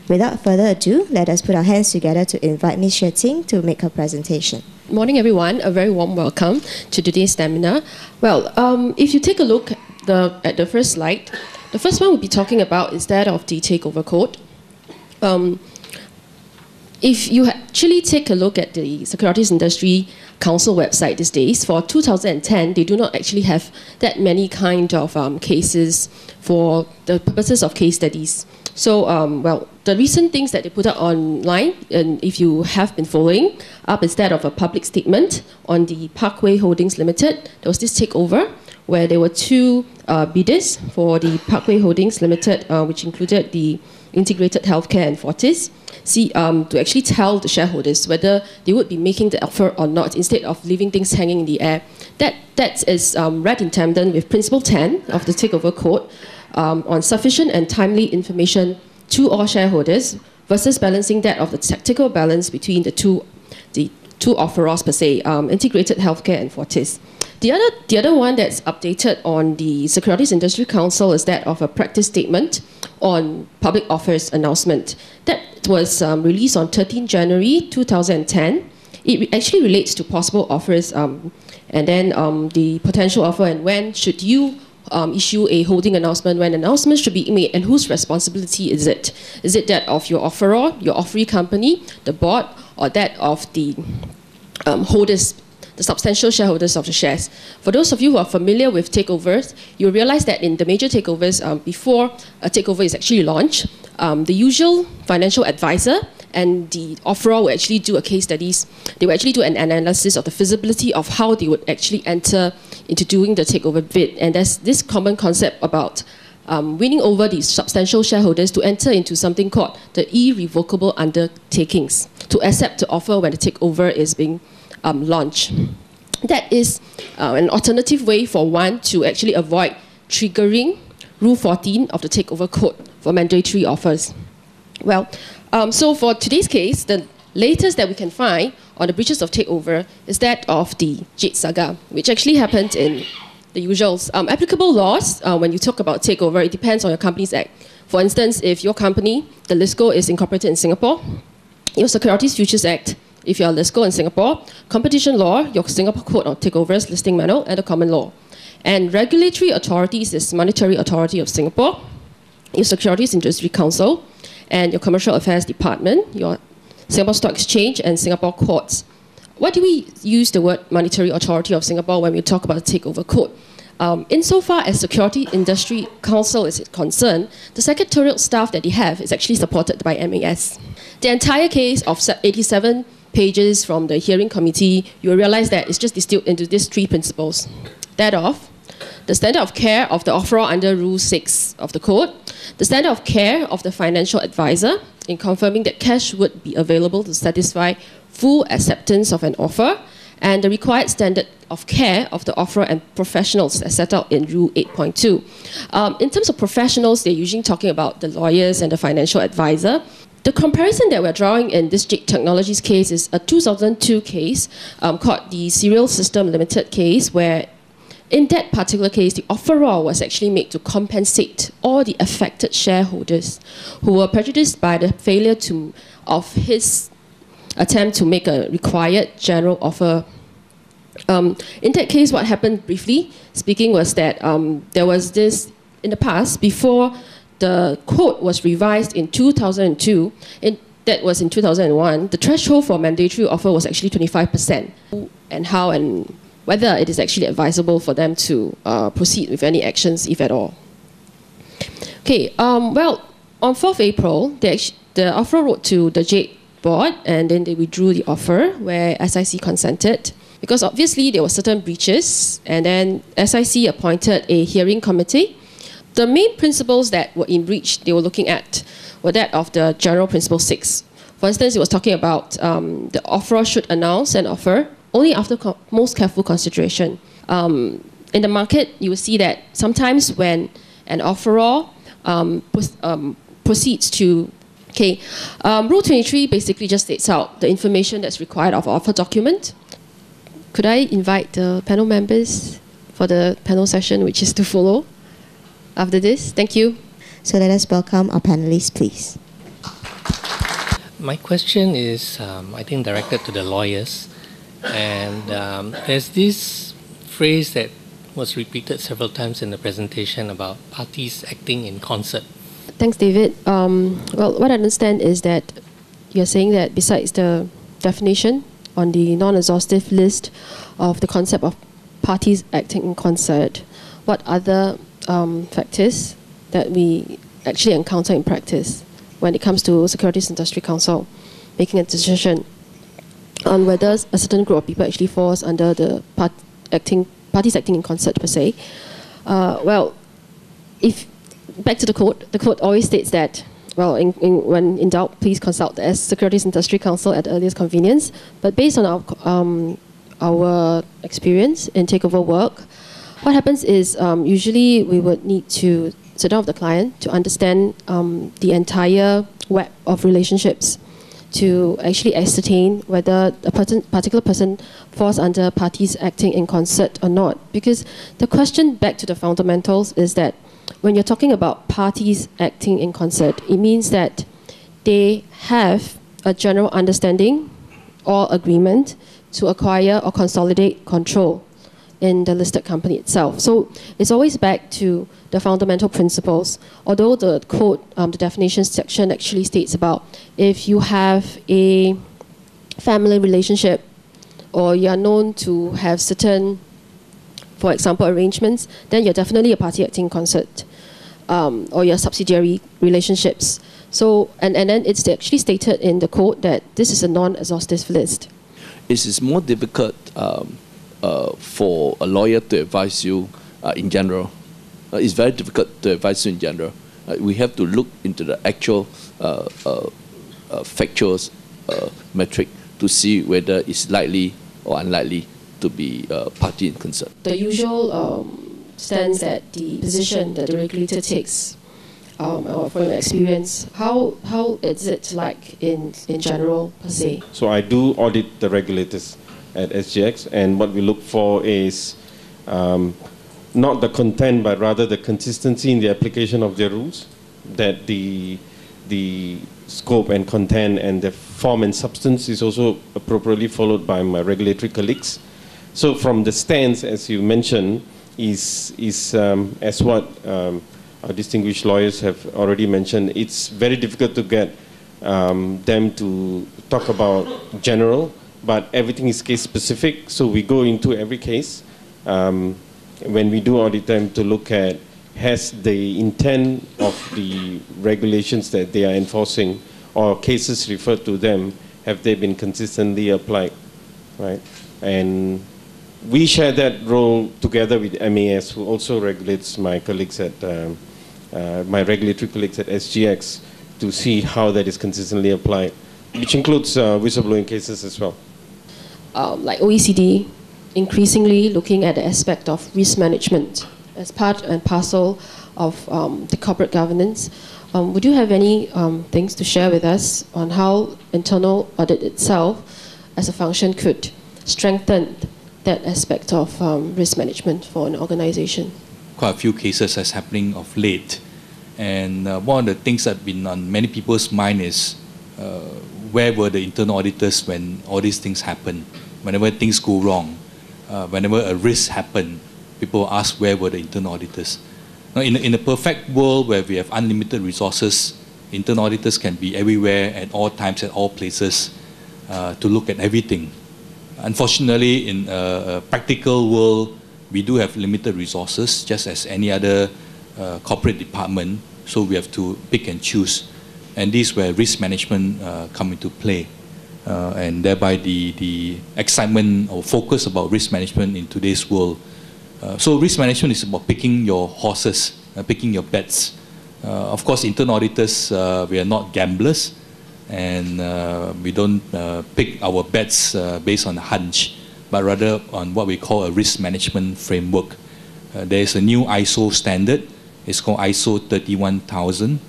Without further ado, let us put our hands together to invite Ms. Xue Ting to make her presentation. Morning, everyone. A very warm welcome to today's seminar. Well, if you take a look at the first slide, the first one we'll be talking about is that of the Takeover Code. If you actually take a look at the Securities Industry Council website these days, for 2010, they do not actually have that many kind of cases for the purposes of case studies. So, well, the recent things that they put out online, and if you have been following up, is that of a public statement on the Parkway Holdings Limited. There was this takeover where there were two bidders for the Parkway Holdings Limited, which included the Integrated Healthcare and Fortis, to actually tell the shareholders whether they would be making the offer or not, instead of leaving things hanging in the air. That is read in tandem with Principle 10 of the Takeover Code on sufficient and timely information to all shareholders versus balancing that of the tactical balance between the two offerors per se, Integrated Healthcare and Fortis. The other one that's updated on the Securities Industry Council is that of a practice statement on public offers announcement. That was released on 13 January 2010. It actually relates to possible offers and then the potential offer and when should you issue a holding announcement, when announcement should be made, and whose responsibility is it? Is it that of your offeror, your offeree company, the board, or that of the holders, the substantial shareholders of the shares? For those of you who are familiar with takeovers, you'll realize that in the major takeovers, before a takeover is actually launched, the usual financial advisor and the offeror will actually do a case studies. They will actually do an analysis of the feasibility of how they would actually enter into doing the takeover bid. And there's this common concept about winning over these substantial shareholders to enter into something called the irrevocable undertakings, to accept the offer when the takeover is being launched. That is an alternative way for one to actually avoid triggering Rule 14 of the Takeover Code for mandatory offers. Well, so for today's case, the latest that we can find on the breaches of takeover is that of the Jade Saga, which actually happened in the usuals. Applicable laws, when you talk about takeover, it depends on your Companies Act. For instance, if your company, the LISCO, is incorporated in Singapore, your Securities Futures Act, if you're a LISCO in Singapore, competition law, your Singapore Code of Takeovers, Listing Manual, and the common law. And regulatory authorities is Monetary Authority of Singapore, your Securities Industry Council, and your Commercial Affairs Department, your Singapore Stock Exchange, and Singapore courts. Why do we use the word Monetary Authority of Singapore when we talk about the Takeover Code? Insofar as Security Industry Council is concerned, the secretarial staff that they have is actually supported by MAS. The entire case of 87 pages from the hearing committee, you will realize that it's just distilled into these three principles. That of the standard of care of the offeror under Rule 6 of the Code, the standard of care of the financial advisor in confirming that cash would be available to satisfy full acceptance of an offer, and the required standard of care of the offerer and professionals as set out in Rule 8.2. In terms of professionals, they're usually talking about the lawyers and the financial advisor. The comparison that we're drawing in this Jade Technologies case is a 2002 case called the Serial System Limited case, where in that particular case, the offeror was actually made to compensate all the affected shareholders who were prejudiced by the failure of his attempt to make a required general offer. In that case, what happened, briefly speaking, was that there was this, in the past, before the code was revised in 2002, that was in 2001, the threshold for mandatory offer was actually 25%. And how and whether it is actually advisable for them to proceed with any actions, if at all. Okay, well, on 4th April, the offeror wrote to the Jade board, and then they withdrew the offer, where SIC consented, because obviously there were certain breaches, and then SIC appointed a hearing committee. The main principles that were in breach they were looking at were that of the General Principle 6. For instance, it was talking about the offeror should announce an offer only after most careful consideration. In the market, you will see that sometimes when an offeror proceeds to, Rule 23 basically just states out the information that's required of offer document. Could I invite the panel members for the panel session, which is to follow after this? Thank you. So let us welcome our panelists, please. My question is, I think, directed to the lawyers. And there's this phrase that was repeated several times in the presentation about parties acting in concert. Thanks, David. Well, what I understand is that you're saying that besides the definition on the non-exhaustive list of the concept of parties acting in concert, what other factors that we actually encounter in practice when it comes to Securities Industry Council making a decision on whether a certain group of people actually falls under the parties acting in concert per se. Well, if back to the code always states that, well, when in doubt, please consult the Securities Industry Council at the earliest convenience. But based on our experience in takeover work, what happens is usually we would need to sit down with the client to understand the entire web of relationships to actually ascertain whether a particular person falls under parties acting in concert or not. Because the question back to the fundamentals is that when you're talking about parties acting in concert, it means that they have a general understanding or agreement to acquire or consolidate control in the listed company itself. So it's always back to the fundamental principles. Although the code, the definitions section actually states about if you have a family relationship or you are known to have certain, for example, arrangements, then you're definitely a party acting in concert, or your subsidiary relationships. So, and then it's actually stated in the code that this is a non-exhaustive list. It is more difficult for a lawyer to advise you in general. It's very difficult to advise you in general. We have to look into the actual factual metric to see whether it's likely or unlikely to be party in concern. The usual stance that the position that the regulator takes, or from your experience, how is it like in general per se? So I do audit the regulators at SGX, and what we look for is not the content, but rather the consistency in the application of their rules, that the scope and content and the form and substance is also appropriately followed by my regulatory colleagues. So from the stance, as you mentioned, is as what our distinguished lawyers have already mentioned, it's very difficult to get them to talk about general, but everything is case specific, so we go into every case when we do audit them to look at, has the intent of the regulations that they are enforcing or cases referred to them, have they been consistently applied, right? And we share that role together with MAS, who also regulates my colleagues at, my regulatory colleagues at SGX, to see how that is consistently applied, which includes whistleblowing cases as well. Like OECD, increasingly looking at the aspect of risk management as part and parcel of the corporate governance. Would you have any things to share with us on how internal audit itself as a function could strengthen that aspect of risk management for an organization? Quite a few cases that's happening of late. And one of the things that have been on many people's mind is where were the internal auditors when all these things happen? Whenever things go wrong, whenever a risk happen, people ask where were the internal auditors. Now, in a perfect world where we have unlimited resources, internal auditors can be everywhere at all times, at all places, to look at everything. Unfortunately, in a practical world, we do have limited resources, just as any other corporate department, so we have to pick and choose. And this is where risk management come into play. And thereby the excitement or focus about risk management in today's world. So risk management is about picking your horses, picking your bets. Of course, internal auditors, we are not gamblers, and we don't pick our bets based on a hunch, but rather on what we call a risk management framework. There is a new ISO standard. It's called ISO 31000.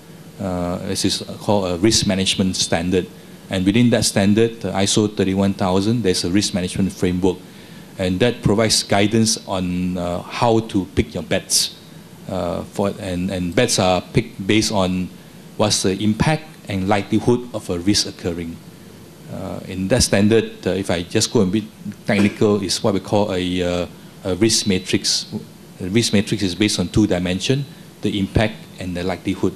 This is called a risk management standard. And within that standard, ISO 31000, there's a risk management framework. And that provides guidance on how to pick your bets. And bets are picked based on what's the impact and likelihood of a risk occurring. In that standard, if I just go a bit technical, is what we call a risk matrix. The risk matrix is based on 2 dimensions, the impact and the likelihood.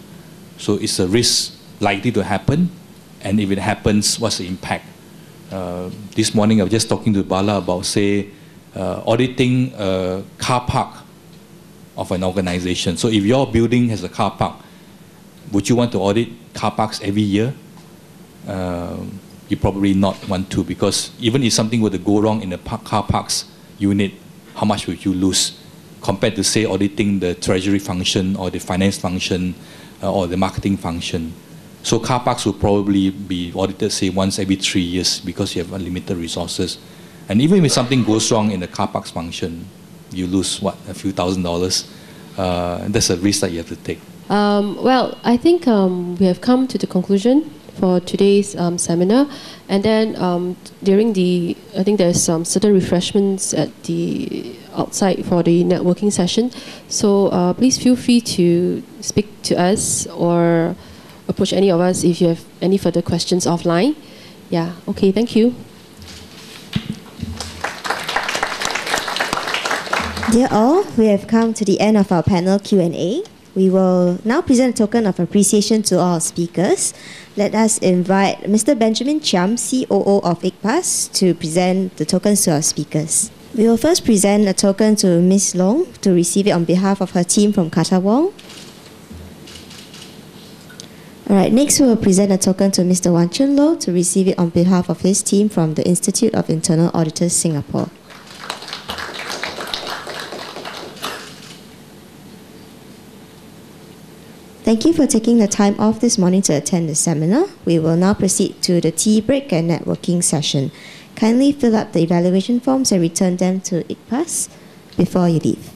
So it's a risk likely to happen, and if it happens, what's the impact? This morning I was just talking to Bala about, say, auditing a car park of an organization. So if your building has a car park, would you want to audit car parks every year? You probably not want to, because even if something were to go wrong in the car parks unit, how much would you lose compared to, say, auditing the treasury function or the finance function or the marketing function? So car parks will probably be audited, say, once every 3 years because you have unlimited resources. And even if something goes wrong in the car parks function, you lose, what, a few $1,000s. That's a risk that you have to take. Well, I think we have come to the conclusion for today's seminar. And then during the, I think there's some certain refreshments at the outside for the networking session. So please feel free to speak to us or approach any of us if you have any further questions offline. Yeah, okay, thank you. Dear all, we have come to the end of our panel Q&A. We will now present a token of appreciation to all our speakers. Let us invite Mr. Benjamin Chiam, COO of ICPAS, to present the tokens to our speakers. We will first present a token to Ms. Long to receive it on behalf of her team from Katawong. All right, next we will present a token to Mr. Wan Chun Lo to receive it on behalf of his team from the Institute of Internal Auditors, Singapore. Thank you for taking the time off this morning to attend the seminar. We will now proceed to the tea break and networking session. Kindly fill up the evaluation forms and return them to ICPAS before you leave.